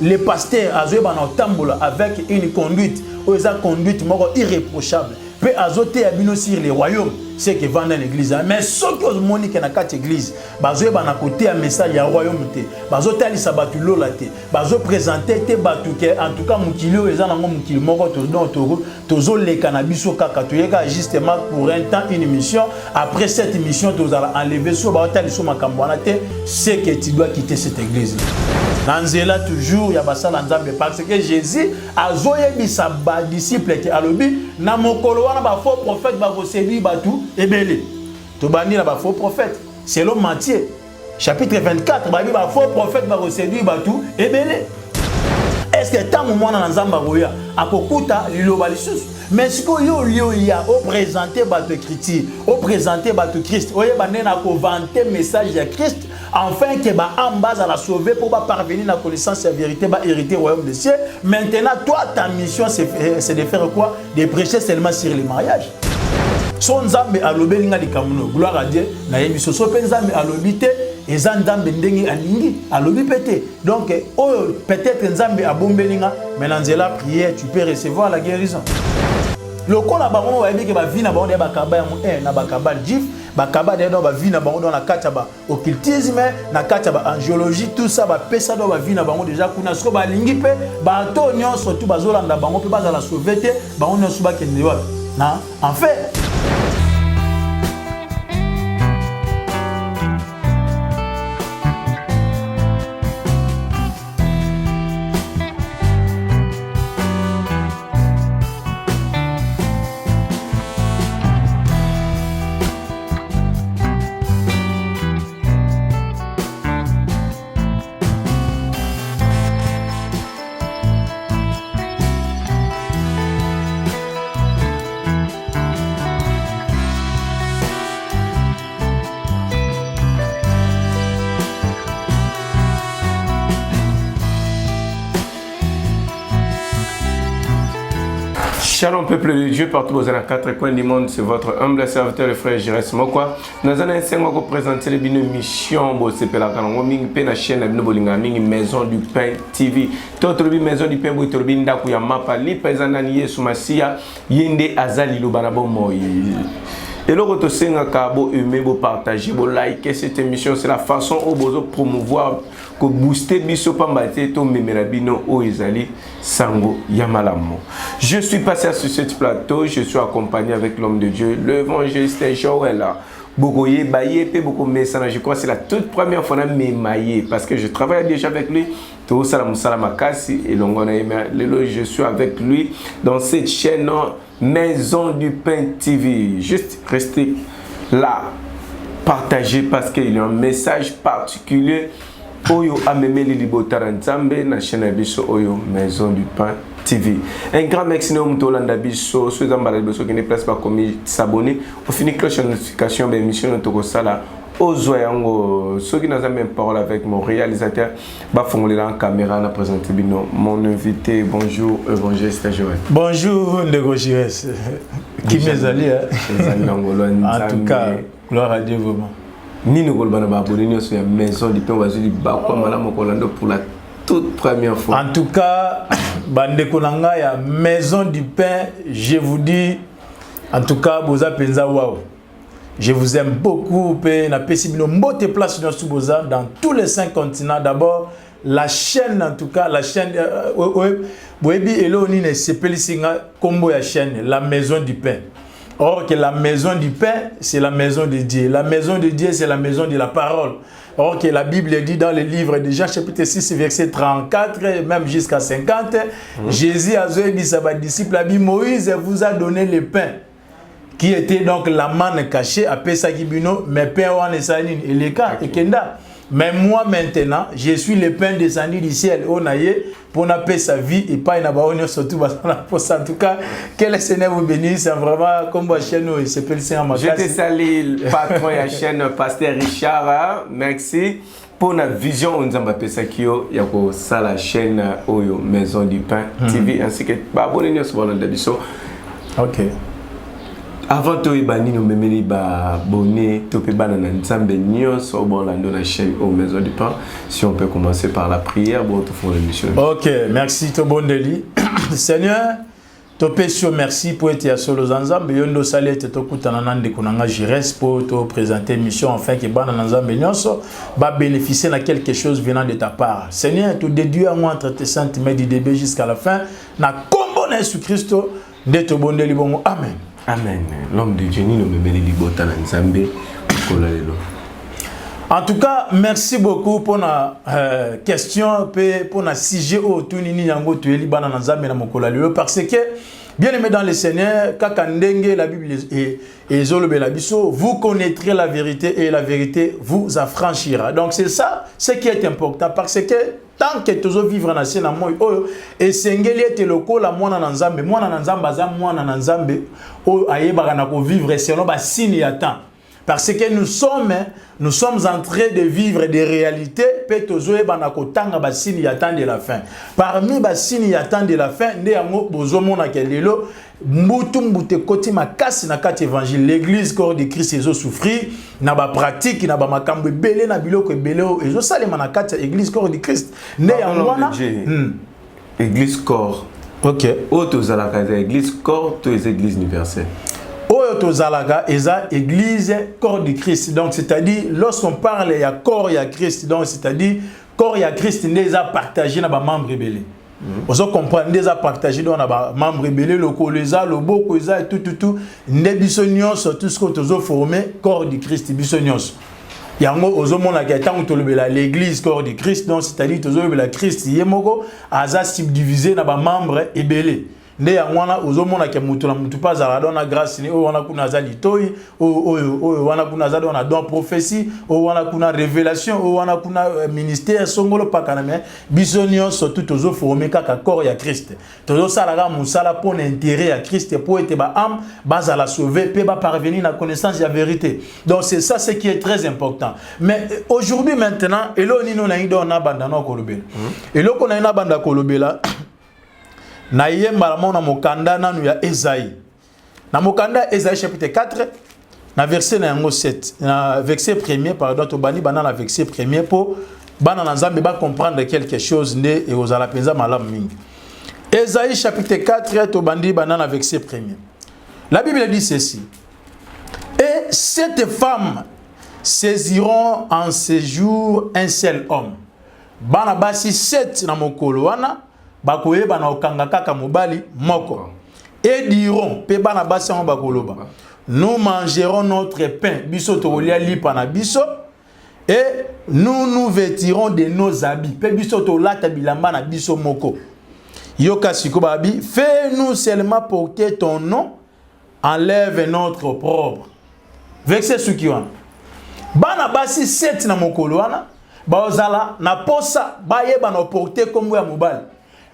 les pasteurs azoyeba na tambola avec une conduite ou eza conduite moko irréprochable pe azote abino sur les royaumes c'est que vendre l'église mais ce que monique na quatre église bazoyeba na côté un message ya royaume te bazota li sabatu lola te bazo présenter te batu ke en tout cas mukilio eza nango mukili moko tozo le cannabis kaka toyeka justement pour un temps une mission après cette mission tozala enlever so baota li so makambo na te c'est que tu dois quitter cette église nanzela toujours ya basala nzambe parce que Jésus azoyebisa ba disciple ke alobi na mokolo wana ba faux prophète ba kosebi batu ebele to bani na ba faux prophète selon Matthieu chapitre 24 ba bi ba faux prophète ba kosebi batu ebele est-ce que tant moment na nzamba roya akokuta liloba lisusu mais ce que yo ya au présenter batu critique au présenter batu Christ oyeba nena ko vanter message ya Christ afin que ba ambaz à la sauver pour parvenir à la connaissance de la vérité, ba hériter au royaume des cieux. Maintenant, toi, ta mission, c'est de faire quoi? De prêcher seulement sur le mariage. Son nzambe alobe linga likamuno. Gloire à Dieu. Na yebi soso pe nzambe alobite eza nzambe ndenge alingi alobi pété. Donc peut-être nzambe abombe linga, mais dans la prière, tu peux recevoir la guérison. Le corps là-bas, on va dire que la vie n'a pas de jif, bakaba de ba vie na bango dans la kataba occultisme na kataba angiologie tout ça ba pesa do ba vie na bango déjà kuna so ba lingi pe ba to nyonso tout bazolanda bango pe bazala sauver te bango nyonso ba kende wa na en fait Shalom peuple de Dieu, partout aux 4 coins du monde, c'est votre humble serviteur le frère Jérès Mokwa. Nous allons vous présenter les mission c'est la chaîne Maison du Pain TV. Toute Maison du Pain, vous avez ndaku ya mapa li pezana ni Yesu Masia yende azali lo banabo moi. Et le retour c'est un cabo aimer vous partager vous liker cette émission, c'est la façon où vous promouvoir que booster biso pambate to memerabino o ezali sango yamalamo. Je suis passé sur ce plateau, je suis accompagné avec l'homme de Dieu, l'évangéliste Joël. Bogoye Baye pe beaucoup messana, je crois que c'est la toute première fois que je maillé parce que je travaille déjà avec lui. Tout salam makasi et je suis avec lui dans cette chaîne Maison du Pain TV. Juste restez là, partagez parce qu'il y a un message particulier. Oyo amemeli libotara nzambe na chaîne biso Oyo Maison du Pain TV. Un grand merci à Mtolanda biso, ceux d'ambala biso qui ne place pas comme s'abonner. Au fini cloche de notification de l'émission notre sala. Ozoyango, ceux qui n'ont même parole avec mon réalisateur, bah fongolé la caméra na présenter bino mon invité. Bonjour évangéliste Joël. Bonjour Ndego Jires. Qui m'ezali en tout cas, gloire à Dieu vraiment. Ni nous volons pas abonner sur la Maison du Pain pour la toute première fois. En tout cas, bande konanga ya Maison du Pain, je vous dis en tout cas boza penza wow. Je vous aime beaucoup pe na pesibino mbote place dans Suboza dans tous les 5 continents. D'abord la chaîne en tout cas la chaîne Boebi Eloni ne sepeli singa combo ya chaîne la Maison du Pain. Or que la maison du pain, c'est la maison de Dieu. La maison de Dieu, c'est la maison de la parole. Or que la Bible dit dans le livre de Jean chapitre 6, verset 34, même jusqu'à 50, Jésus a dit à ses disciples, Moïse vous a donné le pain, qui était donc la manne cachée, à Pesakibino, mais pain en Esanin, et les cas, et Kenda. Mais moi maintenant, je suis le pain descendu du ciel. On a pour paix sa vie et pas une abonnement surtout en tout cas que le Seigneur vous bénisse. C'est vraiment comme la chaîne où il s'appelle Seigneur. Je te salue patron de la chaîne Pasteur Richard. Merci pour la vision on nous a pesakio ya ko sala chaîne Oyo Maison du Pain TV ainsi que abonnez-vous sur le biso. OK. Avant de bani nous memeli ba bonnet topé banana nzambe nyos au bon lando na chaîne au maison du pain. Si on peut commencer par la prière, bon tout fond l'émission. OK, merci to bondeli. Seigneur, topé sur merci pour être à solo nzambe yondo salete to kutana nande kunanga jires pour te présenter mission afin que banana nzambe nyos va bénéficier de quelque chose venant de ta part. Seigneur, tu déduis à moi entre tes saintes mains du début jusqu'à la fin. Na combo na Jésus Christ de to bondeli bongo. Amen. Amen. L'homme de Dieu nous memeli libota na nzambe kolalelo. En tout cas, merci beaucoup pour la question et pour le sujet autour de Yango Tueli Banana Nzambe na mokolalelo parce que bien aimé dans le Seigneur, kakandenge la Bible et zolobe la biso, vous connaîtrez la vérité et la vérité vous affranchira. Donc c'est ça ce qui est important parce que tant que tu veux vivre dans ce monde et sengeli ete lokola mwana na nzambe aza mwana na nzambe o ayebaka na ko vivre selon ba signe ya temps. Parce que nous sommes en train de vivre des réalités petozoe banako tanga ba signe ya temps de la fin. Parmi ba signe ya temps de la fin, nde yango bozomona kelelo mbutu koti makasi na kati évangile l'église corps de Christ ezo souffrir na ba pratique na ba makambo belé na biloko belé ezo salema na kati église corps de Christ. Nde yango wana église corps. OK. Auto zalaka église corps to église universelle. Tozalaga eza église corps du Christ. Donc c'est-à-dire lorsqu'on parle il y a corps il y a Christ. Donc c'est-à-dire corps il y a Christ ndeza partagé na ba membres rebelles. On se comprend ndeza partagé dans ba membres rebelles le koleza le boko eza et tout ndé biso nyonso tout ce que tozo formé corps du Christ biso nyonso. Yango ozomona ka tango tolobela l'église corps du Christ donc c'est-à-dire tozobela Christ yemoko aza subdivisé na ba membres rebelles. Nde yangwana ozomona ke mutu na mutu pas ala dona grâce ni o wana kuna za litoi o wana kuna za dona don prophétie o wana kuna révélation o wana kuna ministère songolo pakana me biso nyonso tout tozo former kaka corps ya Christ tozo sala ga musala pour l'intérêt ya Christ pour être ba âme basa la sauver pe ba parvenir na connaissance de la vérité. Donc c'est ça ce qui est très important. Mais aujourd'hui maintenant elo nino na ido na banda na kolobela elo ko na ina banda kolobela na yemba na mokanda nanu ya Esaïe. Na mokanda Esaïe chapitre 4 na verset na yango 7 na verset premier pardon to bani bana na verset premier pour bana na nzambe ba comprendre quelque chose nde et ozala penza malamu mingi. Esaïe chapitre 4 to bandi bana na verset premier. La Bible dit ceci. Et cette femme saisiront en ce jour un seul homme. Bana basi 7 na mokolo wana bakoye bana okanga kaka mobali moko et diront pe bana basi on bakoloba nous mangerons notre pain biso tolia lipa na biso et nous nous vêtirons de nos habits pe biso tolata bilamba na biso moko yoka siko babi fais-nous seulement porter ton nom enlève notre opprobre. Verset sukiwana bana basi 7 na mokolo wana baozala na posa bayeba na porter kombo ya mobali.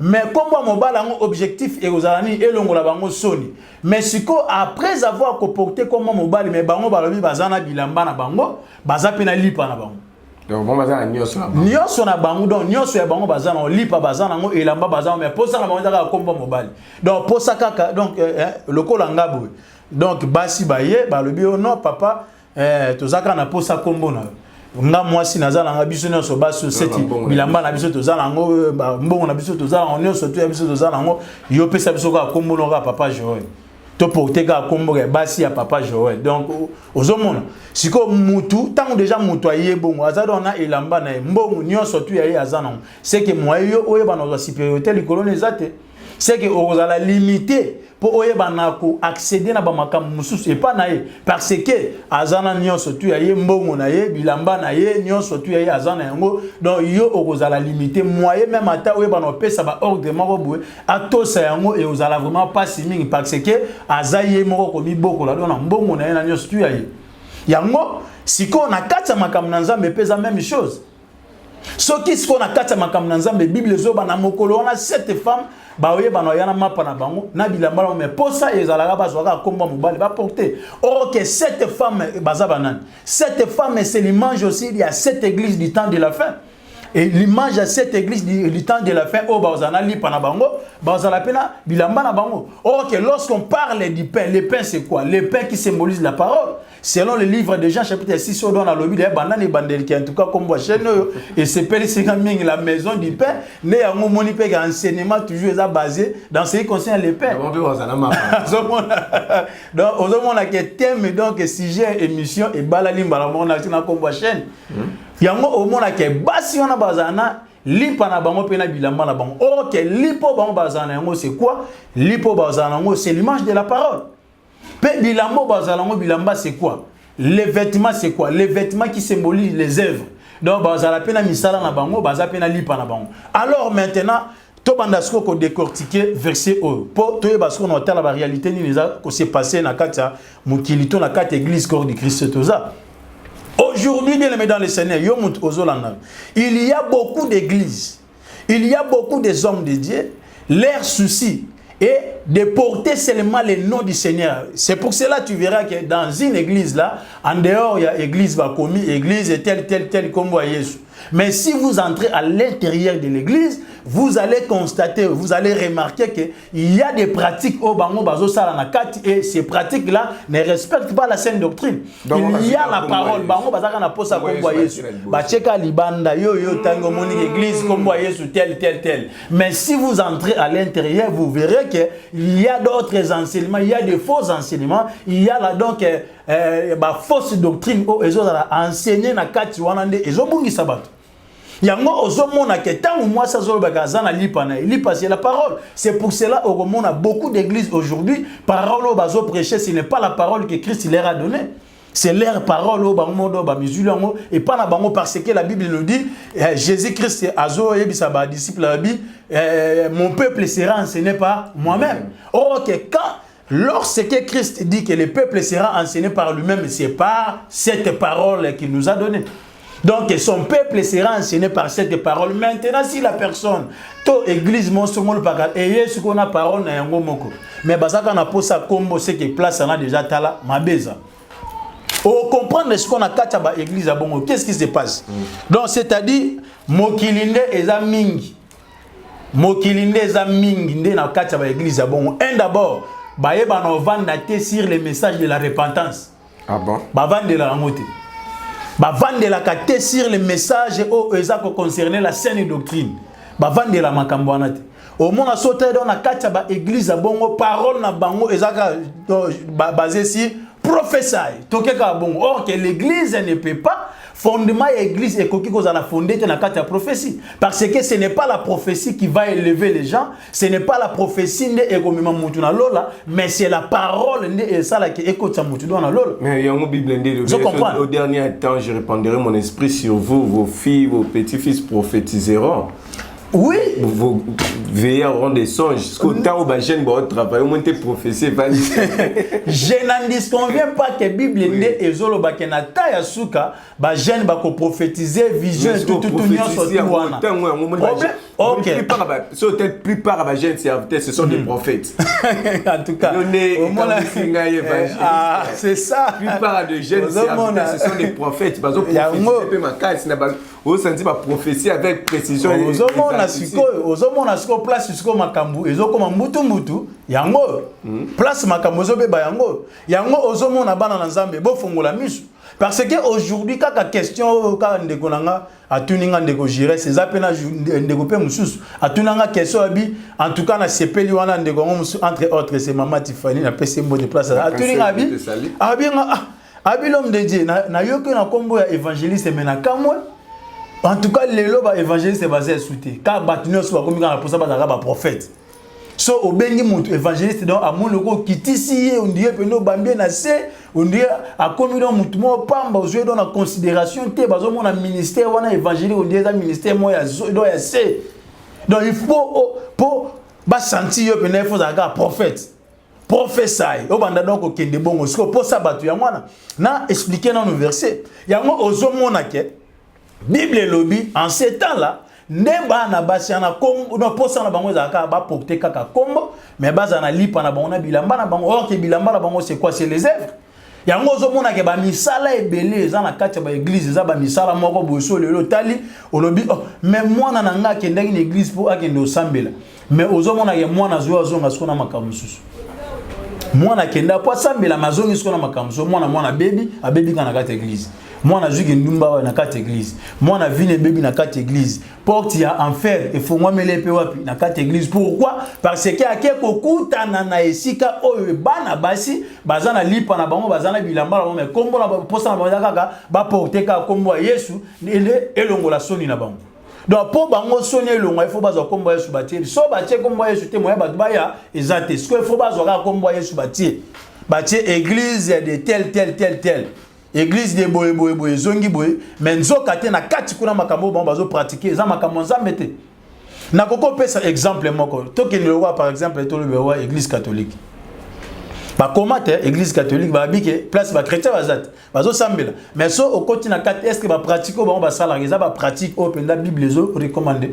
Mais comme mobile a un objectif et aux années et l'on la bango soni. Mais siko après avoir comporté comme mobile mais bango balobi bazana bilamba na bango baza pena lipa na bango. Donc bon bazana nyoso na bango. Nyoso na bango donc nyoso ya bango bazana lipa bazana ngo elamba bazana mais pour ça na bango zaka comme mobile. Donc pour ça kaka donc le kolanga boy. Donc basi baye balobi non papa tozaka na posa kombo na. Nga mwasi nazala nga biso nyonso baso seti bilamba na biso tozala ngo mbongo na biso tozala ngo nyonso to ya biso tozala ngo yo pesa biso ka kombo ka papa Joël to porter ka kombo ka basi ya papa Joël. Donc ozomona siko mutu tango déjà mutu aye bongo azado na elamba na mbongo nyonso to ya ye azana c'est que moi yo oyeba na supériorité likolo ezate c'est que ozala limité pour oyeba na ko accéder na ba makambo mususu et pas na ye parce que azana nyonso tu ya ye mbongo na ye bilamba na ye nyonso tu ya ye azana yango donc yo ozala limité moyen même ata oyeba na pesa ba ordre moko boye atosa yango et ozala vraiment pas simingi parce que azaye moko ko miboko la donc mbongo na ye na nyonso tu ya ye yango siko na kati ya makambo na Nzambe pesa même chose. Ce qui se na kati ya makambo na Nzambe Bible zoba na mokolo wana cette femme baoye bana yana mapa na bango na bilamba mais posa ezalaka bazwaka komba mobali ba porter. Or que cette femme baza banane cette femme c'est l'image aussi il y a cette église du temps de la fin. Et l'image de cette église du temps de la fin, oh, bazana li panabango, bazala pena bilamba na bango. Ok, lorsqu'on parle du pain, le pain c'est quoi? Le pain qui symbolise la parole. Selon le livre de Jean, chapitre 6, on donne à l'objet de banane et bandel qui en tout cas comme voit chez nous, et c'est la maison du pain. Né à mon monipé enseignement toujours basé dans ce qui concerne le pain. Donc, on a que thème donc sujet émission et balalimba la mon action comme voit chaîne. Yango au monde ke basi on a bazana lipa na bango pena bilamba na bango. OK, lipo bango bazana yango c'est quoi? Lipo bazana yango c'est l'image de la parole. Pe bilambo bazana yango bilamba c'est quoi? Les vêtements c'est quoi? Les vêtements qui symbolisent les œuvres. Donc bazala pena misala na bango, bazala pena lipa na bango. Alors maintenant to bandasko ko décortiquer verset O. Pour to basko na tala la réalité ni neza ko s'est passé na kata mukilito na kata église corps de Christ toza. Aujourd'hui, bien aimé dans le Seigneur, il y a beaucoup d'églises, il y a beaucoup des hommes de Dieu, leur souci est de porter seulement le nom du Seigneur. C'est pour cela que tu verras que dans une église là, en dehors, il y a église Bakomi, église telle comme voyez. Mais si vous entrez à l'intérieur de l'église, vous allez constater, vous allez remarquer qu'il y a des pratiques au Bango Bazo Salanakati et ces pratiques-là ne respectent pas la saine doctrine. Donc, il y a la parole, Bango Bazaka na posa comme voyez. Bacheka Libanda, yo tango moni église comme voyez tel. Mais si vous entrez à l'intérieur, vous verrez qu'il y a d'autres enseignements, il y a des faux enseignements, il y a là donc fausse doctrine où ils ont enseigné na kati wanande ils ont bungi sabat. Yango ozomona ke tangu moi ça zo bagazana lipa c'est la parole. C'est pour cela au monde a beaucoup d'églises aujourd'hui, parole au bazo prêcher, ce n'est pas la parole que Christ leur a donnée. C'est leur parole au bango ba musulmans et pas na bango parce que la Bible nous dit Jésus-Christ azo yebisa ba disciple abi mon peuple sera enseigné par moi-même. OK, quand lorsque Christ dit que le peuple sera enseigné par lui-même, c'est par cette parole qu'il nous a donnée. Donc son peuple sera enseigné par cette parole. Maintenant, si la personne, to église monstre et ce qu'on a parole na yango moko. Mais basaka na posa kombo c'est que place on a déjà tala mabeza. On comprend ce qu'on a kacha ba église à bongo. Qu'est-ce qui se passe? Donc c'est-à-dire mokilinde eza mingi. Mokilinde eza mingi nde na kacha ba église à bongo. Un d'abord, baye ba no vanda sur les messages de la repentance. Ah bon? Ba vande la ngote. Ba vande la kate sur les messages au ezako concerner la saine doctrine. Ba vande la makambo anate. Au monde a sauté dans la kacha ba église à bongo parole na bango ezaka basé sur prophétie. Tokeka bongo. Or que l'église ne peut pas fondement église et koki kozana fondé na kata prophétie parce que ce n'est pas la prophétie qui va élever les gens, ce n'est pas la prophétie de ekomima mutu na lola, mais c'est la parole de esala qui ekota mutu na lola. Mais il y a une Bible au dernier temps je répandrai mon esprit sur vous, vos filles, vos petits-fils prophétiseront. Oui. Vous veillez à rendre des songes. Jusqu'au temps où les jeunes vont travailler, au moins tes prophéties. Je n'en disconviens pas que la Bible est ezolo bakena taya suka ba jeune ba ko prophétiser vision tout nyonso tout. OK. La plupart des jeunes serviteurs ce sont des prophètes. En tout cas, c'est ça. La plupart des jeunes serviteurs ce sont des prophètes. Parce que prophétie avec précision. Ozomona siko place siko makambu ezokoma mbutu yango place makambu ezobeba yango ozomona bana na Nzambe bofongola misu parce que aujourd'hui kaka question ka ndeko nanga atuninga ndeko jire c'est apena ndeko pe mususu atunanga question abi en tout cas na sepeli wana ndeko musu entre autres c'est maman Tiffany na pese mbo de place atuninga abi l'homme de Dieu na yoke na kombo ya évangéliste mena kamwe. En tout cas, les lois évangélistes c'est basé sur te. Car Batinio soit comme quand la pour ça ba prophète. So obengi mutu évangéliste donc à mon logo qui tisi on dirait peno bambie na se on dirait à comme dans mutu mo pamba jouer dans la considération te bazo mon ministère wana évangéliste on dirait un ministère mo ya do ya se. Donc il faut pour ba sentir yo peno il faut zaga prophète. Prophétie au banda donc okende bongo so pour ça batu ya mwana na expliquer dans le verset yango ozomona ke Bible lobby en ces temps-là, nemba na basiana kombo no posa na bango zaka ba porter kaka kombo mais bazana lipa na bango na bilamba na bango or que bilamba na bango c'est quoi c'est les œuvres. yango ozomona ke ba misala ebele eza na kati ya ba église eza ba misala moko boso lelo tali olobi mais mwana na nga akendaki na église po akende osambela mais ozomona ke mwana zo azonga siko na makambo susu mwana kenda po asambela mazongi siko na makambo so mwana bebi kana kati ya église mwana zuki ndumba na kati église mwana vine bebi na kati église porte ya enfer efongwamele pe wapi na kati église. Pourquoi? Parce que akeko kutana na esika oyo bana basi bazana lipa na bango bazana bilamba na mais kombo na posa na bango kaka ba porter ka kombo ya Yesu ele elongola soni na bango. Donc pour bango soni elongo il faut bazo kombo ya Yesu batie so batie kombo ya Yesu te moya batu baya ezate ce qu'il faut bazo ka kombo ya Yesu batie église de tel église de boye zongi boye mais nzoka te na kati kuna makambo bon bazo pratiquer za makambo nzambe te na koko pesa exemple moko to ke le roi par exemple to le roi église catholique ba komate église catholique ba bike place ba chrétien bazat bazo sambela mais so au côté na kati est-ce que ba pratiquer bon ba sala za ba pratique open la bible zo recommander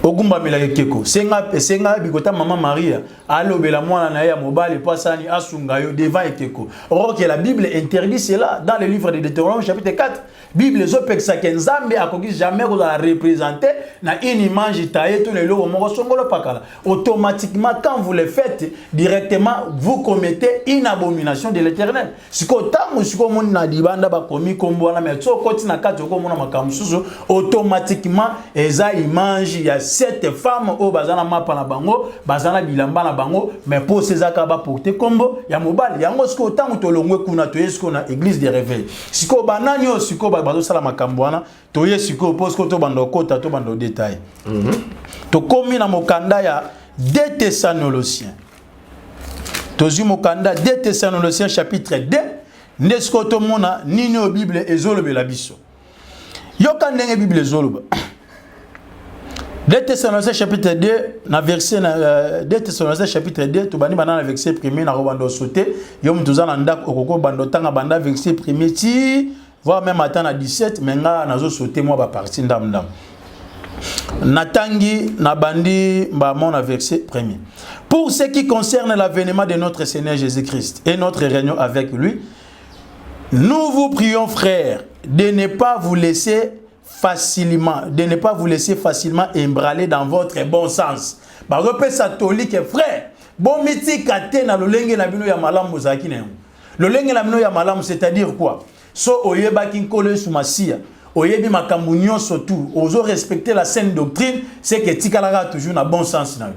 ogumba milake keko senga bikota maman Maria alobela mwana na ya mobali pasani asunga yo devant ekeko. Or que la Bible interdit cela dans le livre de Deutéronome chapitre 4. Bible zo peksa ke nzambe akoki jamais ko la représenter na une image taillée tout le logo moko songolo pakala. Automatiquement quand vous le faites directement vous commettez une abomination de l'Éternel. Siko tamu siko moni na dibanda ba komi kombo na mais so koti na kati ko mona makambo susu automatiquement eza image ya cette femme au bazana mapa na bango bazana bilamba na bango mais pour ces akaba porter kombo ya mobali yango siko tangu tolongwe kuna to yesko na église de réveil siko banani o siko bazo sala makambo wana to yesiko posko to bando kota to bando détail to komi na mokanda ya 2 Thessaloniciens tozu mokanda 2 Thessaloniciens chapitre 2 nesko to mona nini o Bible ezolobela biso yoka ndenge Bible ezoloba 2 Thessaloniciens chapitre 2 na verset 2 Thessaloniciens chapitre 2 to bani banana verset premier na robando sauter yom tuzana ndako okoko bando tanga banda verset premier ti voir même attendre à 17 mais nga nazo sauter moi ba partie ndam natangi na bandi ba mon verset premier. Pour ce qui concerne l'avènement de notre Seigneur Jésus-Christ et notre réunion avec lui, nous vous prions frères de ne pas vous laisser facilement embraler dans votre bon sens. Ba repé catholique frère, bon miti kate na lolenge na bino ya malamu zaki na. Lolenge na bino ya malamu c'est-à-dire quoi? So oyeba kinkole sumasia, oyebi makambu nyonso tout, ozo respecter la saine doctrine, c'est que tikalaka toujours na bon sens na.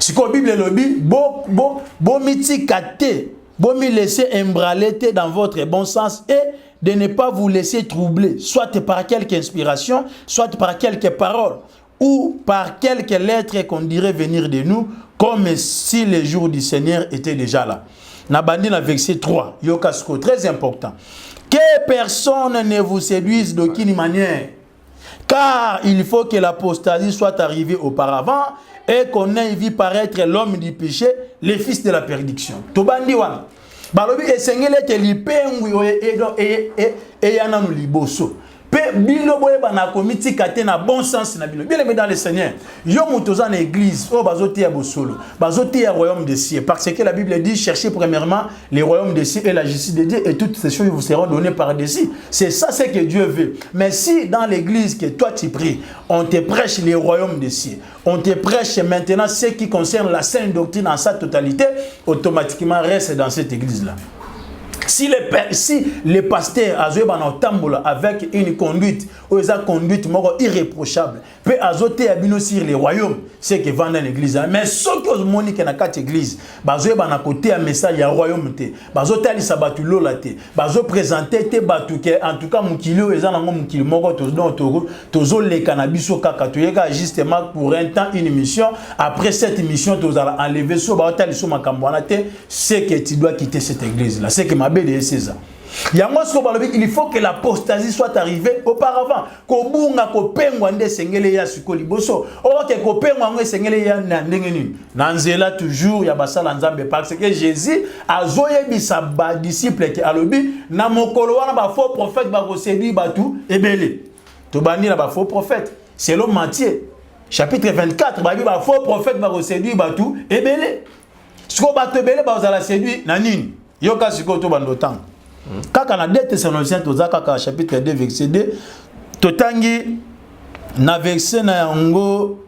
Siko Bible lobi bo miti kate, bo mi laisser embraler dans votre bon sens et de ne pas vous laisser troubler, soit par quelque inspiration, soit par quelques paroles, ou par quelques lettres qu'on dirait venir de nous, comme si le jour du Seigneur était déjà là. Nabandi na verset 3, yokasko, très important. Que personne ne vous séduise d'aucune manière, car il faut que l'apostasie soit arrivée auparavant et qu'on ait vu paraître l'homme du péché, le fils de la perdition. Tobandi wana. Balobi esengele te lipengwi e yana no liboso pe bino boye bana komiti kate na bon sens na bino bien aimé dans le Seigneur yo mutoza na église o bazote ya bosolo bazote ya royaume des cieux parce que la Bible dit cherchez premièrement les royaumes des cieux et la justice de Dieu et toutes ces choses vous seront données par-dessus. C'est ça ce que Dieu veut. Mais si dans l'église que toi tu pries on te prêche les royaumes des cieux, on te prêche maintenant ce qui concerne la sainte doctrine en sa totalité, automatiquement reste dans cette église là. Si les pasteurs azoyebana tambola avec une conduite ou une conduite irréprochable peut azoter abino sur les royaumes, c'est que vendent l'église. Mais ce que monique na quatre église, bazoyebana côté un message ya royaume te, bazotali sabatu lola te, bazo présenter te batu ke en tout cas mukilo ezana ngo mukilo moko tozo le cannabis au kaka toyeka justement pour un temps une mission. Après cette mission tozala enlever so baotali so makambwana te, c'est que tu dois quitter cette église là. C'est que ma de César. Il faut que l'apostasie soit arrivée auparavant. Kobunga kopengwa nde sengele ya sikoli boso. Oke kopengwa nde sengele ya ndengeni. Nanzela toujours ya basala nzambe parce que Jésus azoye bisa ba disciple ki alobi na mokolo wana ba faux prophète ba ko séduire batu ebele. To bani na ba faux prophète. Selon Matthieu chapitre 24 ba faux prophète ba ko séduire batu ebele. Siko batu ebele ba ozala séduire na nini? Yoka siko to bandotan. Kaka na 2 Thessaloniciens tozaka chapitre 2 verset 2 totangi na verset na yango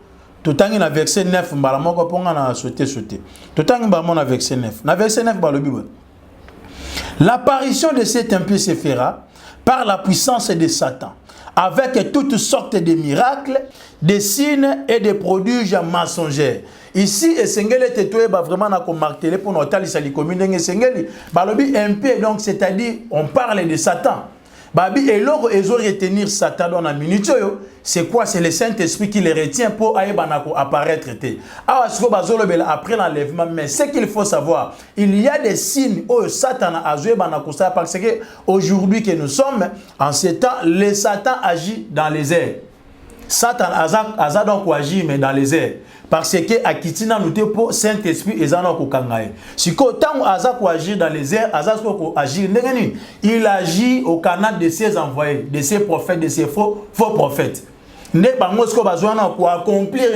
totangi na verset 9 mbala moko ponga na sauter. Totangi mbala na verset 9. Na verset 9 balobi bon. L'apparition de cet impie se fera par la puissance de Satan, avec toutes sortes de miracles, des signes et des prodiges mensongers. Ici, Esengeli Tetoué va vraiment marteler pour notre talisali commune Esengeli. Balobi impie, donc c'est-à-dire on parle de Satan. Babi et l'or ils ont retenir Satan dans la minute. C'est quoi? C'est le Saint-Esprit qui les retient pour apparaître. Après l'enlèvement, mais ce qu'il faut savoir, il y a des signes où Satan a joué parce que aujourd'hui que nous sommes en ce temps, le Satan agit dans les airs. Satan a donc agi mais dans les airs. Parce que Akitina nous te pour Saint-Esprit et Zana Kokangaye. Si tant Azak agir dans les airs, Azak agir, il agit au canal de ses envoyés, de ses prophètes, de ses faux prophètes. Ne bangosko bazwana pour accomplir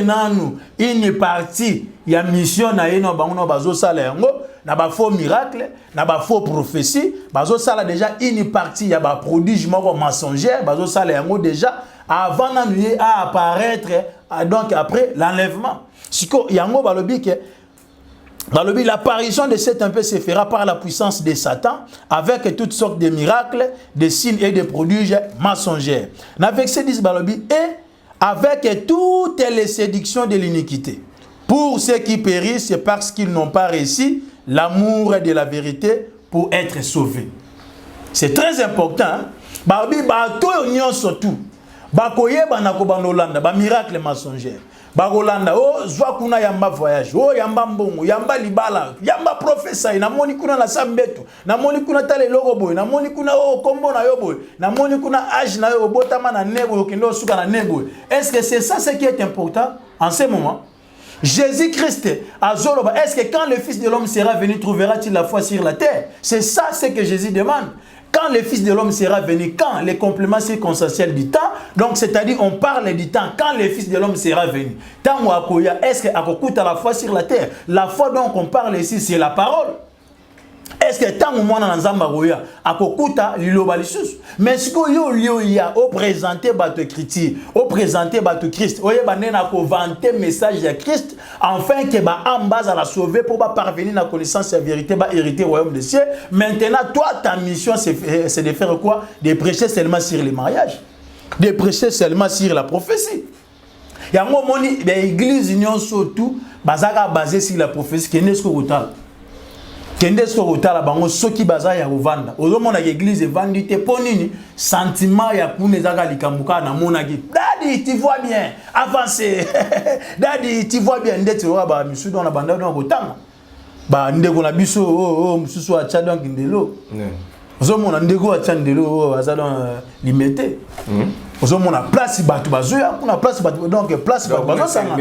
une partie ya mission na eno bangono bazo sala yango na ba faux miracle na ba faux prophétie bazo sala déjà une partie ya ba prodige moko mensonger bazo sala yango déjà avant à apparaître donc après l'enlèvement. Siko yango balobi que l'apparition de cet impie se fera par la puissance de Satan avec toutes sortes de miracles, des signes et des prodiges mensongers. Dans verset 10 balobi et avec toutes les séductions de l'iniquité. Pour ceux qui périssent, c'est parce qu'ils n'ont pas réussi l'amour de la vérité pour être sauvés. C'est très important. Balobi bato yon surtout. Bakoye banako banolanda ba miracle mensonger. Bagolanda oh zwa kuna yamba voyage oh yamba mbongo yamba libala yamba professeur na moni kuna la sambeto na moni kuna tale logo boy na moni kuna oh kombo na yo boy na moni kuna âge na yo botama na nebo kendo suka na nebo. Est-ce que c'est ça ce qui est important en ce moment? Jésus-Christ à Zoloba, est-ce que quand le Fils de l'homme sera venu, trouvera-t-il la foi sur la terre? C'est ça ce que Jésus demande. Quand le Fils de l'homme sera venu, quand les compléments circonstanciels du temps, donc c'est-à-dire on parle du temps, quand le Fils de l'homme sera venu. Tant ou akoya, est-ce que akokuta la foi sur la terre? La foi dont on parle ici, c'est la parole. Est-ce que tant ou moins dans Zamba Roya, akokuta liloba lisus? Mais ce que yo ya au présenter bateau critique, au présenter bateau Christ, oye banena ko vanter message de Christ, afin que ba ambaz à la sauver pour ba parvenir à la connaissance de la vérité, ba hériter au royaume des cieux. Maintenant, toi, ta mission, c'est de faire quoi? De prêcher seulement sur le mariage, de prêcher seulement sur la prophétie. Il y a un moment, l'église union surtout, bazaka basé sur la prophétie, qui est ce que kende so rotala bango soki baza ya rovanda ozomona l'église evandite ponini sentiment ya kuna ezaka likambuka na monaki dadi tu vois bien avancer dadi tu vois bien ndete wa ba misudo na banda na kotanga ba ndeko na biso mususu acha donc ndelo ozomona ndeko acha ndelo aza dans limité ozomona place batu bazoya kuna place batu donc place batu bazosanga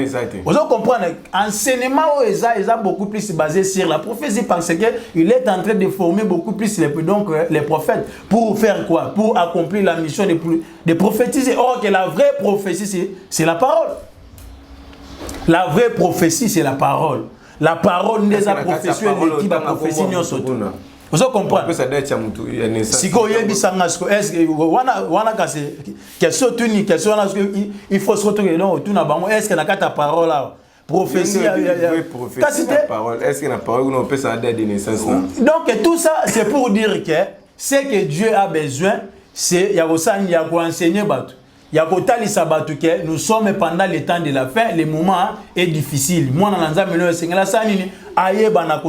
ozo comprendre enseignement eza beaucoup plus basé sur la prophétie parce que il est en train de former beaucoup plus les prophètes pour faire quoi? Pour accomplir la mission de prophétiser. Or que la vraie prophétie c'est la parole. La vraie prophétie c'est la parole. La parole des prophéties qui va prophétie non surtout. Vous comprenez? Si vous avez est-ce que il faut se retrouver non tout na bango est-ce que na kata parole là prophétie est-ce que la parole on peut ça de naissance donc tout ça c'est pour dire que ce que Dieu a besoin c'est il y a enseigner bateau. Il y a que nous sommes pendant le temps de la fin, le moment est difficile. Moi,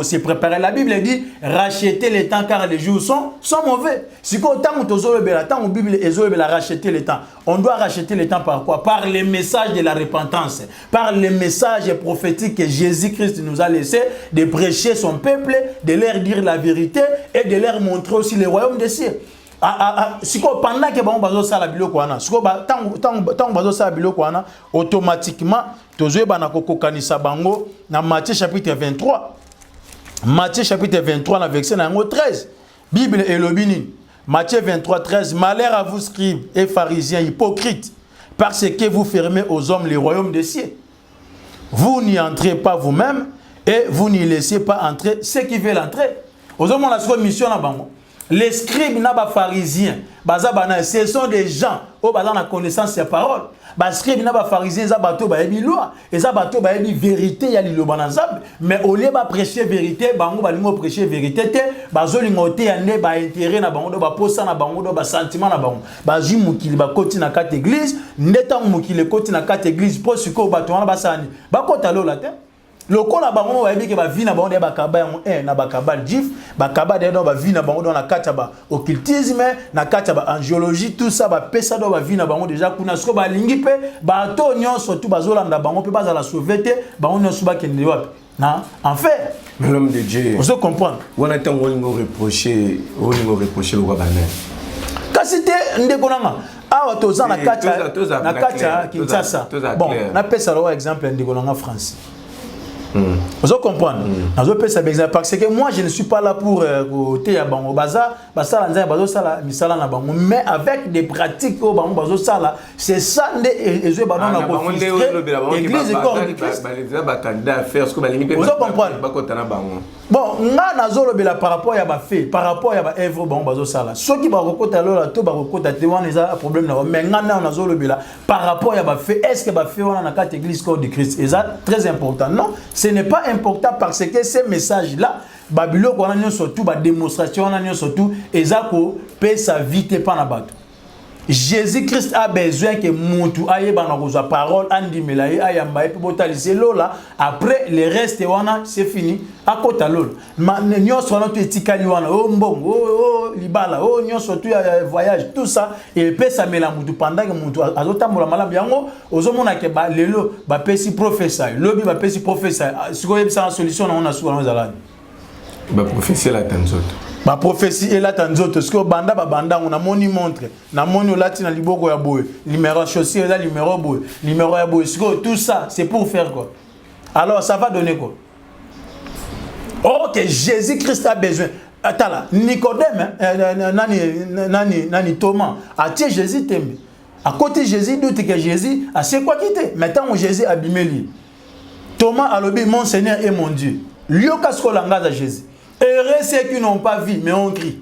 se préparer. La Bible dit racheter le temps car les jours sont mauvais. Si la Bible est racheter le temps, on doit racheter le temps par quoi? Par les messages de la repentance, par les messages prophétiques que Jésus-Christ nous a laissé de prêcher son peuple, de leur dire la vérité et de leur montrer aussi le royaume des cieux. Siko pendant que bon bazo sala biloko wana siko tant bazo sala biloko wana automatiquement tozoe bana kokokanisa bango na Matthieu chapitre 23. Matthieu chapitre 23 na verset na 13. Bible elobini Matthieu 23 13 malheur à vous scribes et pharisiens hypocrites parce que vous fermez aux hommes les royaumes des cieux. Vous n'y entrez pas vous-même et vous n'y laissez pas entrer ceux qui veulent entrer. Ozomona la seconde mission na bango. Les scribes na ba pharisiens, ce sont des gens qui ont la connaissance de la parole. Les scribes na ba pharisiens za bato ba yebi loi, et za bato ba yebi vérité ya liloba na Nzambe, mais au lieu ba prêcher vérité, bango ba lingo prêcher vérité te, ba zo lingote ya ne ba intérêt na bango do ba posa na bango do ba sentiment na bango. Ba ji mukili ba koti na kati église, ndeta mukili koti na kati église pour ce ko bato wana ba sani. Ba kota lo la te. Le coup là, on va dire que la vie n'a pas de bakaba, na bakaba jif, bakaba de ba vie n'a pas dans la kataba occultisme, na kataba angiologie, tout ça ba pesa do ba vie n'a pas déjà kuna sko ba lingi pe ba to nyon surtout ba zolanda bango pe ba za la sauveté, ba on nyon ba kende wapi. Na en fait, mais l'homme de Dieu. On se comprend. On a tant on reprocher le roi Banel. Kasite ndeko nanga. Ah, toza na kacha Kinshasa. Bon, na pesa lo exemple ndeko nanga France. Vous comprenez? Parce que moi je ne suis pas là pour côté bango baza basala nzaya bazo sala misala na bango, mais avec des pratiques au bango bazo sala, c'est ça et je ba na ko église comme Christ. Ba candidat faire ce que ba lingi pe. Vous comprenez? Ba kota na bango. Bon, nga nazolo bela par rapport ya ba fait, par rapport ya ba œuvre bango bazo sala. Ceux qui ba kokota lola to ba kokota te wana eza problème na mais nga na nazolo bela par rapport ya ba fait, est-ce que ba fait wana na carte église comme de Christ? Et ça très important. Non, ce n'est pas important parce que ces messages-là, Babylone, on a surtout la démonstration, on a surtout, et ça peut sa vie pas na bateau. Jésus-Christ a besoin que Moutou aille dans parole, Andi Melaye, Ayambaye, pour botaliser l'ola. Après, le reste, c'est fini. À côté de l'eau. Mais nous sommes tous les Tikani, oh bon, oh Libala, oh nous sommes tous voyage, tout ça. Et peut ça met la Moutou pendant que Moutou a d'autres mots la malade bien. Aux hommes on a que le lot, bah pesi professeur, lobby bah pesi professeur. Si vous avez une solution, on a souvent nos alades. Bah professeur la tanzote. Ma prophétie est là tanzote parce que banda ba banda on a moni montre na moni lati na liboko ya boye numéro chaussée là numéro boye numéro ya boye tout ça c'est pour faire quoi. Alors ça va donner quoi? OK, Jésus-Christ a besoin. Attends là, Nicodème nani Thomas a tué Jésus tembe. À côté Jésus doute que Jésus a c'est quoi quitter. Maintenant Jésus abîmé lui. Thomas a lobby mon Seigneur et mon Dieu. Lui au casque langage à Jésus. Heureux ceux qui n'ont pas vu, mais on crie.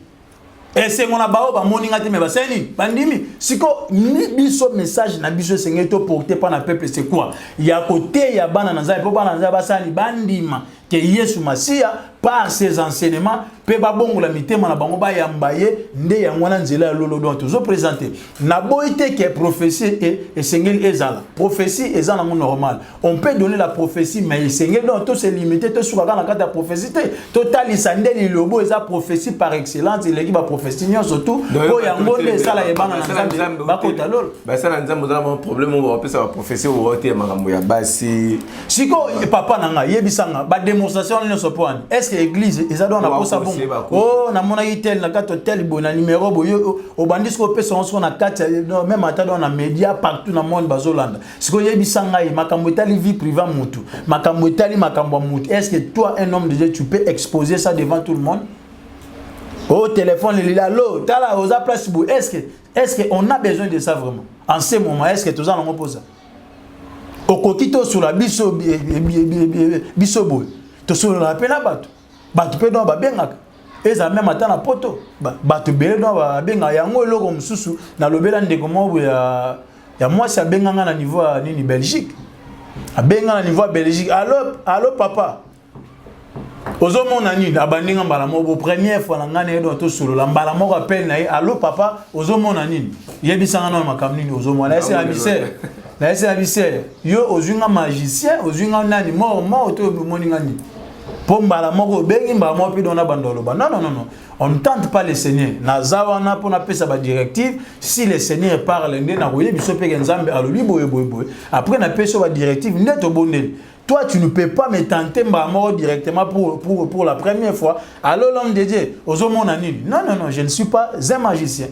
Et c'est mon abao, bah mon ingati mais bah c'est ni, bandimi. Si quoi ni biso message na biso Seigneur to porté par le peuple c'est quoi? Il y a côté il y a bana nanza, pour bana nanza basani bandima que Yesu Masia par ses enseignements pe ba bongo la mitema na bango ba yambaye nde ya ngwana nzela lolo donc toujours présenté. Na boité que prophétie et Seigneur ezala. Prophétie ezala mon normal. On peut donner la prophétie mais le Seigneur donc tout c'est limité tout sur la carte de prophétie. Total isandeli lobo eza prophétie par excellence il équipe prophétie surtout ko yangonde sala yebana na nzambe ba kota lolo. Ba sala nzambe za mon problème on va passer la prophétie au wote makambo ya basi. Siko papa nanga yebisanga ba démonstration ne se point. Est-ce que l'église ils doit na posa bon? Oh na mona itel na kato tel bon na numéro boyo au bandis ko pesa on na kati même ata dans na média partout na monde bazolanda. Siko yebisanga makambo etali vie privée mutu. Makambo etali makambo mutu. Est-ce que toi un homme de Dieu tu peux exposer ça devant tout le monde? Au téléphone il est là l'eau t'as là aux place est-ce que on a besoin de ça vraiment en ce moment? Est-ce que tout ça on pose ça au kokito sur la biso boy to sur la pena bato pe do ba bengaka eza même ata na poto bato bele do ba benga yango eloko mususu na lobela ndeko mo ya moi ça benganga na niveau nini Belgique a benga na niveau Belgique allo papa ozomona nini abandinga mbala moko première fois na ngane do to solo la mbala moko appel na allo papa ozomona nini yebisanga na makambo nini ozomona ese abise na ese abise yo ozunga magicien ozunga nani mo to moninga ni pombala moko bengi mbala moko pidona bandolo ba non on ne tente pas le Seigneur nazawa na pona pesa ba directive si le Seigneur parle ndé na koye biso pe nzambe alobi boye après na pesa ba directive neto bondeli. Toi, tu ne peux pas me tenter mort directement pour la première fois. Alors l'homme de Dieu, non, je ne suis pas un magicien.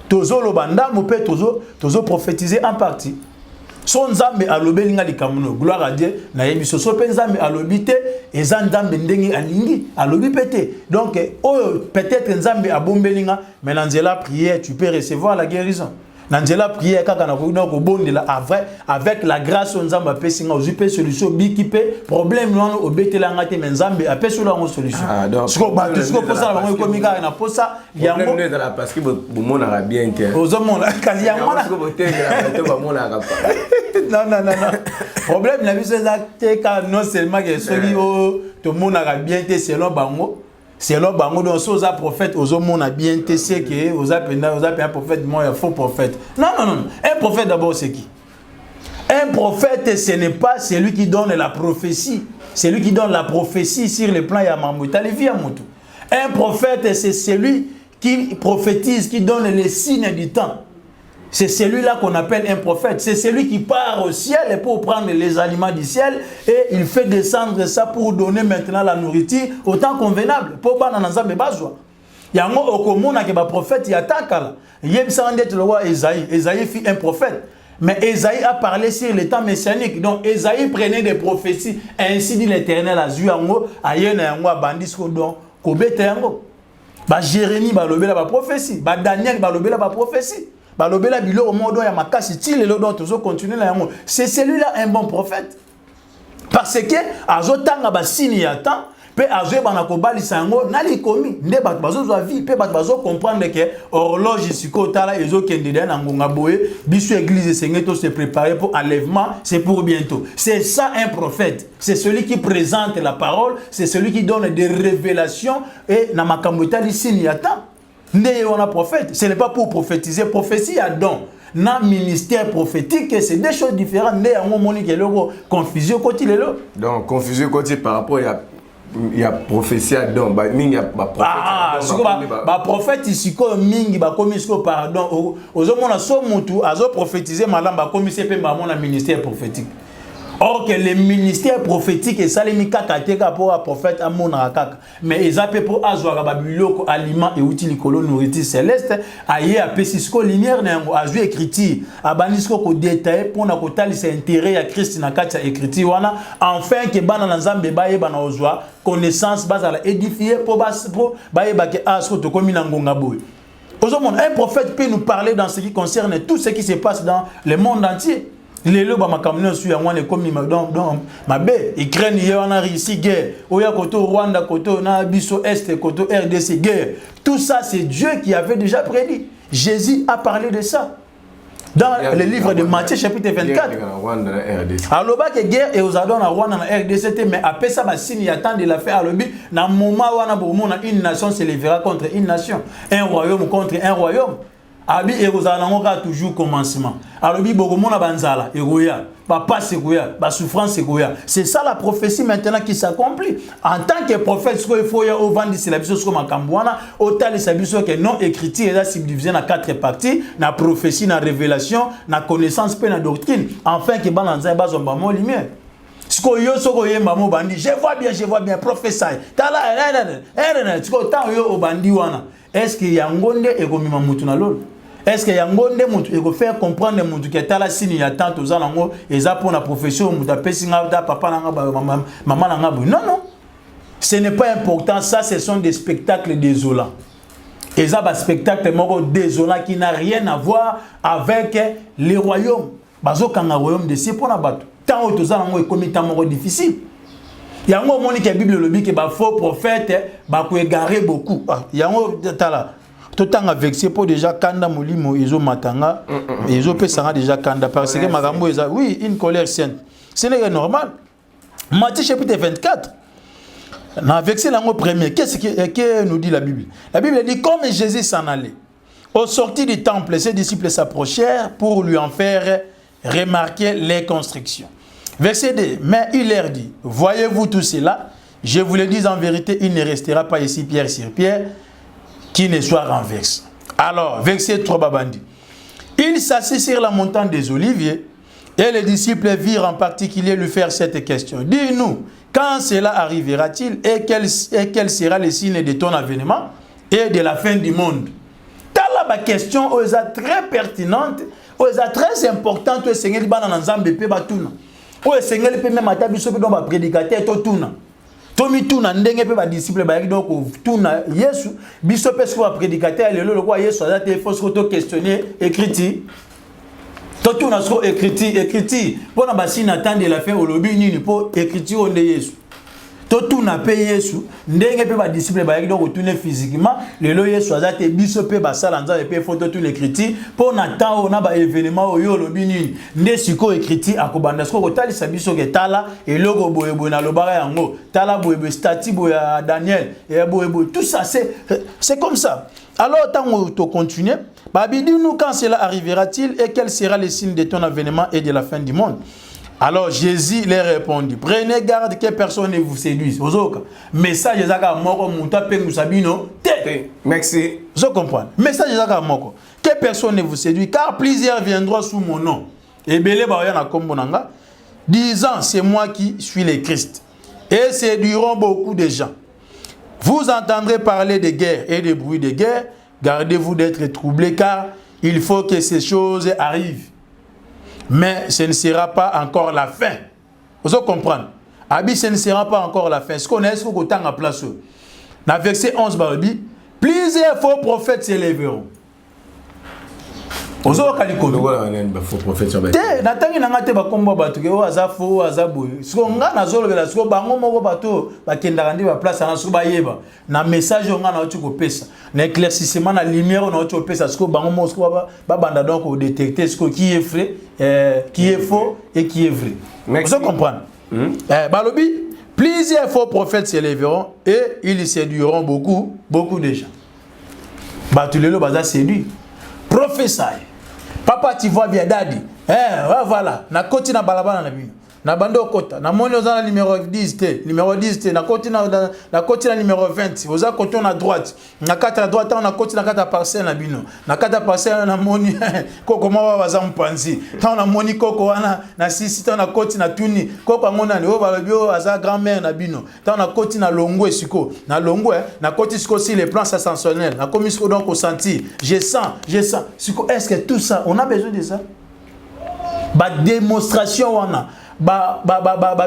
Tozo lobanda, mo pe tozo prophétiser en partie. Son nzambe alobe linga likamuno, gloire à Dieu. Na yebiso so pe nzambe alobite, eza nzambe ndengi alingi, alobi pété. Donc peut-être nzambe abombe linga, mais dans la prière, tu peux recevoir la guérison. Nangela prière kaka na ko bondela avec la grâce on nzamba pesinga ozipe solution bikipe problème non obetela ngate menzambe apesula ngo solution. Siko ba siko posa ba ngo komika na posa yango problème est là parce que vous mona bien te. Ozomona kasi yango na ko botengela to ba mona ka pa. Non. Problème la biso ezate ka non seulement que soki o to mona bien te selon bango. Selon bango donc so za prophète ozomona bien te c'est que oza un prophète moi un faux prophète. Non. Un prophète d'abord c'est qui? Un prophète ce n'est pas celui qui donne la prophétie, c'est lui qui donne la prophétie sur le plan Yamamouta les via Moutou. Un prophète c'est celui qui prophétise, qui donne les signes du temps. C'est celui-là qu'on appelle un prophète. C'est celui qui part au ciel pour prendre les aliments du ciel et il fait descendre ça pour donner maintenant la nourriture au temps convenable. Pour pas dans Nzambe bazwa. Yango okomona ke ba prophète yatakala. Yebsa ndet le roi Esaïe. Esaïe fut un prophète. Mais Esaïe a parlé sur le temps messianique. Donc Esaïe prenait des prophéties. Ainsi dit l'Éternel a yango ayena yango abandis ko don ko bete yango. Ba Jérémie ba lobela ba prophétie. Ba Daniel ba lobela ba prophétie. Balobela bilo au monde ya makasi ti lelo donc toujours continuer la yango. C'est celui-là un bon prophète. Parce que azotanga ba signe ya temps pe azoe bana ko balisa yango nali komi nde ba bazo zwa vie pe ba bazo comprendre que horloge siko tala ezo kende na ngonga boye biso église sengeto se préparer pour enlèvement, c'est pour bientôt. C'est ça un prophète. C'est celui qui présente la parole, c'est celui qui donne des révélations et na makambo tali signe ya temps. On a prophète, ce n'est pas pour prophétiser, prophétie à don. Na ministère prophétique, c'est deux choses différentes. Confusion quotidienne. Donc confusion quotidienne par rapport il y a prophétie à don. Prophète ici comme mingi ba commis pardon. Ozomona so mutu azo prophétiser madame ba commis pe ba mon ministère prophétique. Or que le ministère prophétique et salemi kakateka pour un prophète à mon akaka. Mais ils appellent pour azwara babiloko aliment et outils likolo nourriture céleste aye apesisko lumière na yango azu écriture abanisko ko détailler pour na kotali c'est intérêt à Christ na katia écriture wana enfin que bana na nzambe baye bana ozwa connaissance bazala édifier pour baye bake asko to komi na ngonga boy. Un prophète peut nous parler dans ce qui concerne tout ce qui se passe dans le monde entier. Les lois ma camion sur un mois comme donc ma bé Ukraine hier on a réussi guerre oya koto Rwanda koto na biso est koto RDC guerre tout ça c'est Dieu qui avait déjà prédit. Jésus a parlé de ça dans le livre de Matthieu chapitre 24. Alors bah que guerre et aux adons à Rwanda na RDC mais après ça ma signe y attend de la faire à l'obi na moment wana bomona une nation se lèvera contre une nation, un royaume contre un royaume. Abi erozanangoka toujours commencement. Alobi bogomona banzala egoya, ba passe egoya, ba souffrance egoya. C'est ça la prophétie maintenant qui s'accomplit. En tant que prophète, il faut y au vendre c'est la biso comme Kambwana, autant les sabiso que non écriture est subdivisé en 4 parties, na prophétie, na révélation, na connaissance pe na doctrine. Enfin que bananza bazomba mo lumière. Siko yo soko yemba mo bandi, je vois bien prophète. Tala siko tan yo o bandi wana. Est-ce que yangonde ekomima mutu na lolo? Est-ce que yangonde mutu eko faire comprendre mutu que tala signe ya tant aux alango eza pour la profession mutu pesinga da papa nanga maman nanga bu. Non. Ce n'est pas important, ça ce sont des spectacles désolants. Et ça, un spectacle désolant qui n'a rien à voir avec les royaumes. Bazo kanga royaume de si pour na bato. Tant aux alango ekomi tant difficile. Yango moni que Bible le dit que ba faux prophète ba ko égarer beaucoup. Yango tala totanga vexé pour déjà kanda molimo ezo matanga ezo pesanga déjà kanda parce que magambo eza oui une colère sainte. Ce n'est pas normal. Matthieu chapitre 24. Na vexé lango premier. Qu'est-ce que nous dit la Bible? La Bible dit comme Jésus s'en allait. Au sortir du temple, ses disciples s'approchèrent pour lui en faire remarquer les constructions. Verset 2, mais il leur dit, voyez-vous tout cela? Je vous le dis en vérité, il ne restera pas ici pierre sur pierre qui ne soit renversé. Alors, verset 3, Babandi. Il s'assit sur la montagne des Oliviers et les disciples virent en particulier lui faire cette question. Dis-nous, quand cela arrivera-t-il et quel sera le signe de ton avènement et de la fin du monde? Tala ma question est très pertinente, est très importante, au Seigneur Bananzambe pe batuna. O Seigneur peut même atabiso pe dans ba prédicateur to tuna. tomi tuna ndenge pe ba disciple ba donc tuna Yesu biso pe so prédicateur lelo quoi Yesu a été faut ko to questionner écrit to tuna so écrit pona basina attendre la fin au lobby nini po écrit onde Yesu to tuna pe Yesu ndenge pe ba disciple ba donc tourner physiquement lelo Yesu a été biso pe ba sala nza pe faut to l'écrit pona temps na ba événement oyo lobby nini nde siko écrit akobanda siko ko tali sabiso ke tala et logo boyebo na lobara yango tala boyebo stati boya Daniel et boyebo tout ça c'est comme ça. Alors tant on continue Babi dis-nous quand cela arrivera-t-il et quel sera le signe de ton avènement et de la fin du monde. Alors Jésus leur répondit, prenez garde que personne ne vous séduise. Message ezaka moko muta pengu sabino. Merci. Je comprends. Message ezaka moko que personne ne vous séduise car plusieurs viendront sous mon nom. Et belé ba yana kombo nanga disant c'est moi qui suis le Christ et séduiront beaucoup de gens. Vous entendrez parler de guerre et de bruit de guerre. Gardez-vous d'être troublés car il faut que ces choses arrivent. Mais ce ne sera pas encore la fin. Vous comprenez? Abi, ce ne sera pas encore la fin. Ce qu'on est, ce qu'on a en place. Dans le verset 11, Babi, plusieurs faux prophètes s'élèveront. Vous avez faux prophètes sur natangi nanga te bakombo bato ke oza fo oza boye siko nga nazolobela siko bango moko bato bakendaka ndi ba place na siko bayeba na message nga na otu kopesa na éclaircissement na lumière na otu kopesa siko bango moko siko banda donc au détecter siko qui est vrai qui est faux et qui est vrai. Vous comprenez? Balobi plusieurs faux prophètes s'élèveront et ils séduiront beaucoup de gens. Bato lelo baza séduit prophétie. Papa, tu vois bien, daddy. Voilà. Na koti na balabala na bino. Na bando kota. Na moni oza na numéro 10 te. Numéro 10 te. Na koti na numéro 20. Oza koti na droite. Na kata na droite, na koti na kata parcelle na bino. Na kata parcelle na moni koko mawa baza mpanzi. Ta na moni koko wana na sisi ta na koti na tuni. Koko ngona ni o balobio aza grand-mère na bino. Ta na koti na longwe siko. Na longwe na koti siko si les plans sensationnels. Na komi siko donc au senti. Je sens. Siko est-ce que tout ça on a besoin de ça? Ba démonstration wana.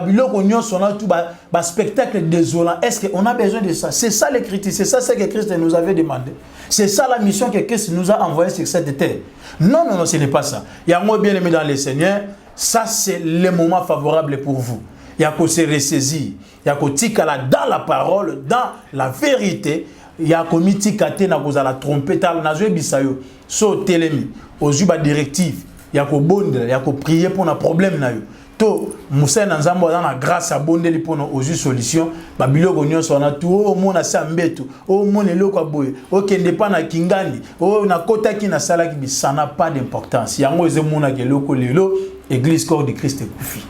Biloko nyonso na tout ba spectacle désolant. Est-ce qu'on a besoin de ça? C'est ça les critiques, c'est ça ce que Christ nous avait demandé. C'est ça la mission que Christ nous a envoyée sur cette terre. Non, ce n'est pas ça. Il y a moi bien aimé dans le Seigneur, ça c'est le moment favorable pour vous. Il y a qu'à se ressaisir, il y a qu'à tikala dans la parole, dans la vérité. Il y a qu'à mitikate na koza la trompette na zo bisayo so telemi aux yeux directive. Il y a qu'à bonde, il y a qu'à prier pour un problème na yo. To Moussa Nzambo dans la grâce à bondeli pour nos solution ba biloko nyonso na tu o mona sambetu o mona eloko boye o kende pa na kingani o na kota ki na sala ki ça n'a pas d'importance yango ezemona ke loko lelo église corps de Christ kufi.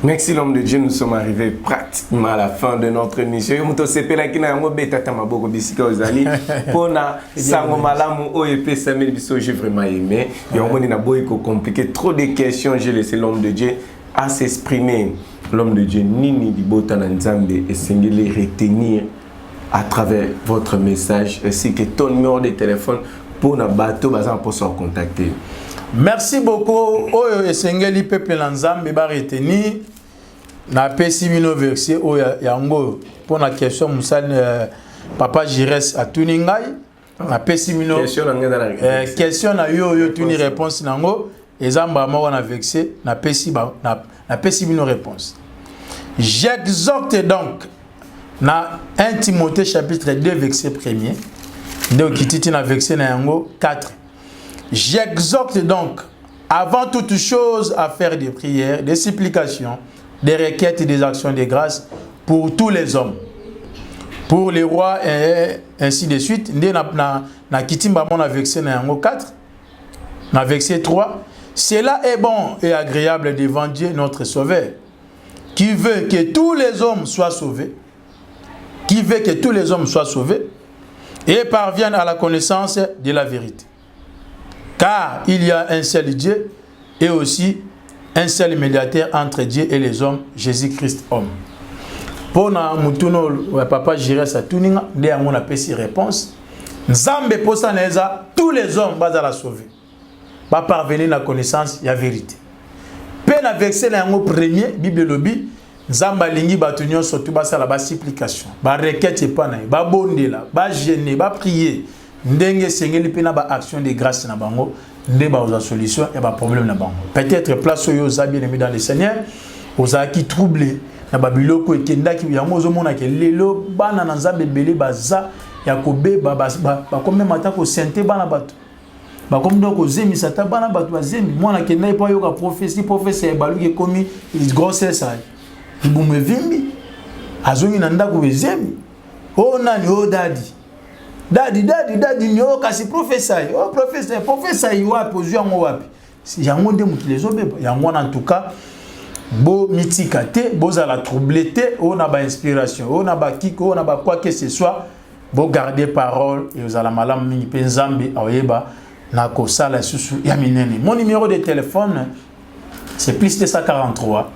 Merci l'homme de Dieu, nous sommes arrivés pratiquement à la fin de notre émission. Yo muto sepela kina yango betata maboko bisika ozali pona sango malamu o epé Samuel biso j'ai vraiment aimé. Yango ni na boy ko compliqué trop de questions, j'ai laissé l'homme de Dieu à s'exprimer. L'homme de Dieu nini di botana nzambe et sengeli retenir à travers votre message ainsi que ton numéro de téléphone pour na bato bazan pour se contacter. Merci beaucoup. Oyo esengeli peuple nzambe ba retenir na pesi bino verset oyo yango pour la question musali papa Jires a tuningai na pesi bino question na yo tuni réponse nango ezamba moko na verset na pesi bino réponse. J'exhorte donc na 1 Timothée chapitre 2 verset 1er de kititi na verset na yango 4. J'exhorte donc, avant toute chose, à faire des prières, des supplications, des requêtes et des actions de grâce pour tous les hommes, pour les rois et ainsi de suite. Na kitimba mon verset 4, na verset 3. Cela est bon et agréable devant Dieu notre Sauveur, qui veut que tous les hommes soient sauvés, et parviennent à la connaissance de la vérité. Car il y a un seul Dieu et aussi un seul médiateur entre Dieu et les hommes, Jésus-Christ homme. Pour nous, papa Jires à Tuninga, nous avons une réponse. Nzambe posa neza, tous les hommes vont la sauver. Va parvenir à la connaissance de la vérité. Peine verset le premier, Bible lobby, Nzamba lingi bato nyonso tu basala ba supplication, ba requête epa na ye, ba bondela, ba gêner, ba prier. Ndenge sengeli pena ba action de grâce na bango, nde ba oza solution et ba problème na bango. Peut-être place yo za bien aimé dans le Seigneur, oza qui troublé na ba biloko ekendaki yango ozomona ke lelo bana na Nzambe belé baza ya kobeba ba comme mata ko senté bana bato. Ba comme donc ozemi sata bana bato bazemi mwana ke na pa yo ka prophétie baluki komi grossesse ay. Ibume vimbi azongi na ndako bezemi. Oh nani oh Daddy nyo kasi professeur. Oh professeur wapi ozwa ngo wapi. Si yango nde mutile zobeba. Yango en tout cas bo mitika te, bo za la troublé te, on a ba inspiration, on a ba kiko, on a ba quoi que ce soit, bo garder parole et vous allez malam mingi pe Nzambe oyeba na ko sala susu ya minene. Mon numéro de téléphone c'est plus 243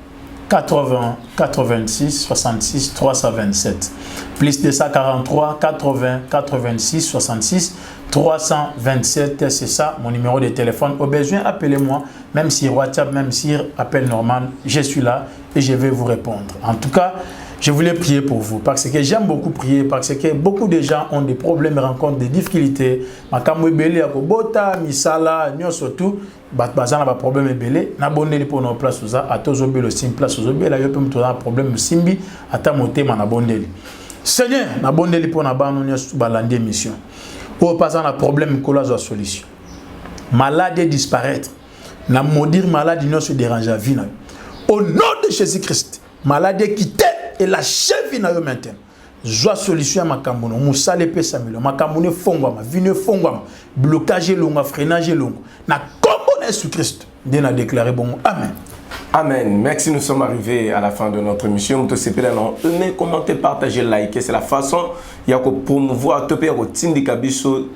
80 86 66 327 plus 243 80 86 66 327, c'est ça mon numéro de téléphone. Au besoin, appelez-moi, même sur WhatsApp, même sur appel normal, je suis là et je vais vous répondre. En tout cas, je voulais prier pour vous parce que j'aime beaucoup prier, parce que beaucoup de gens ont des problèmes, rencontrent des difficultés. Makamwe belé akobota, misala, nyo surtout, bazana ba problème belé, na bondeli pour nos places oza, atozo belo sim place ozo bela yo pem toza problème simbi, ata motema na bondeli. Seigneur, na bondeli pour na banu nyo balandi mission. Au passant un problème que la solution. Malade disparaître. Na maudire malade ne se dérange à vie. Au nom de Jésus-Christ, malade quitte et la chef na yo maintenant. Joie solution à makambono, musale pe samelo, makambono fongwama, vine fongwama, blocage longa, freinage longa. Na combo Jésus Christ. Dena déclaré bon amen. Amen. Merci, nous sommes arrivés à la fin de notre émission. Aimez, commentez, partagez, likez. C'est la façon de promouvoir tout le monde.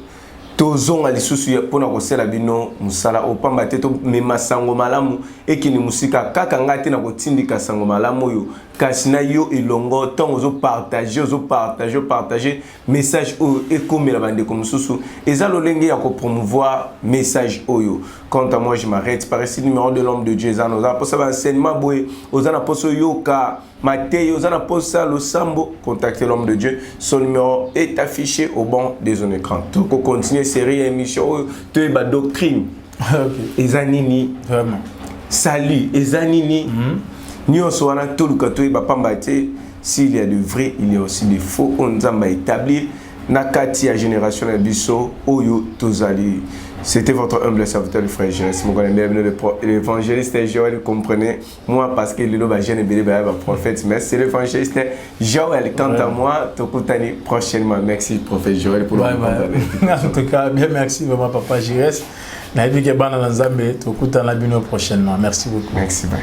Tozonga lisusu pona kosela bino musala opamba teto mema sango malamu ekini musika kaka ngati na kotindika sango malamu yo kasi na yo elongo tant ozo partager message o ekomela bande comme susu eza lolenge ya ko promouvoir message oyo. Quant à moi je m'arrête par ici numéro de l'homme de Dieu za nous a pour ça enseignement boy ozana poso yoka Mathieu ozana posa lo sambo contactez l'homme de Dieu, son numéro est affiché au bord de son écran. Tout pour continuer série émission de la doctrine. Ezanini vraiment salut ezanini ni on soit tout le kato et bapambate. S'il y a de vrai, il y a aussi des faux. On va établir nakati à génération de biso oyo tozali. C'était votre humble serviteur, le frère Jérès. L'évangéliste Joël, comprenez, moi, parce que le jeune prophète, mais c'est l'évangéliste Joël. Quant à moi, Tokutani prochainement. Merci, prophète Joël, pour en tout cas, bien merci, vraiment, papa Jérès. Prochainement. Merci beaucoup. Merci, bye.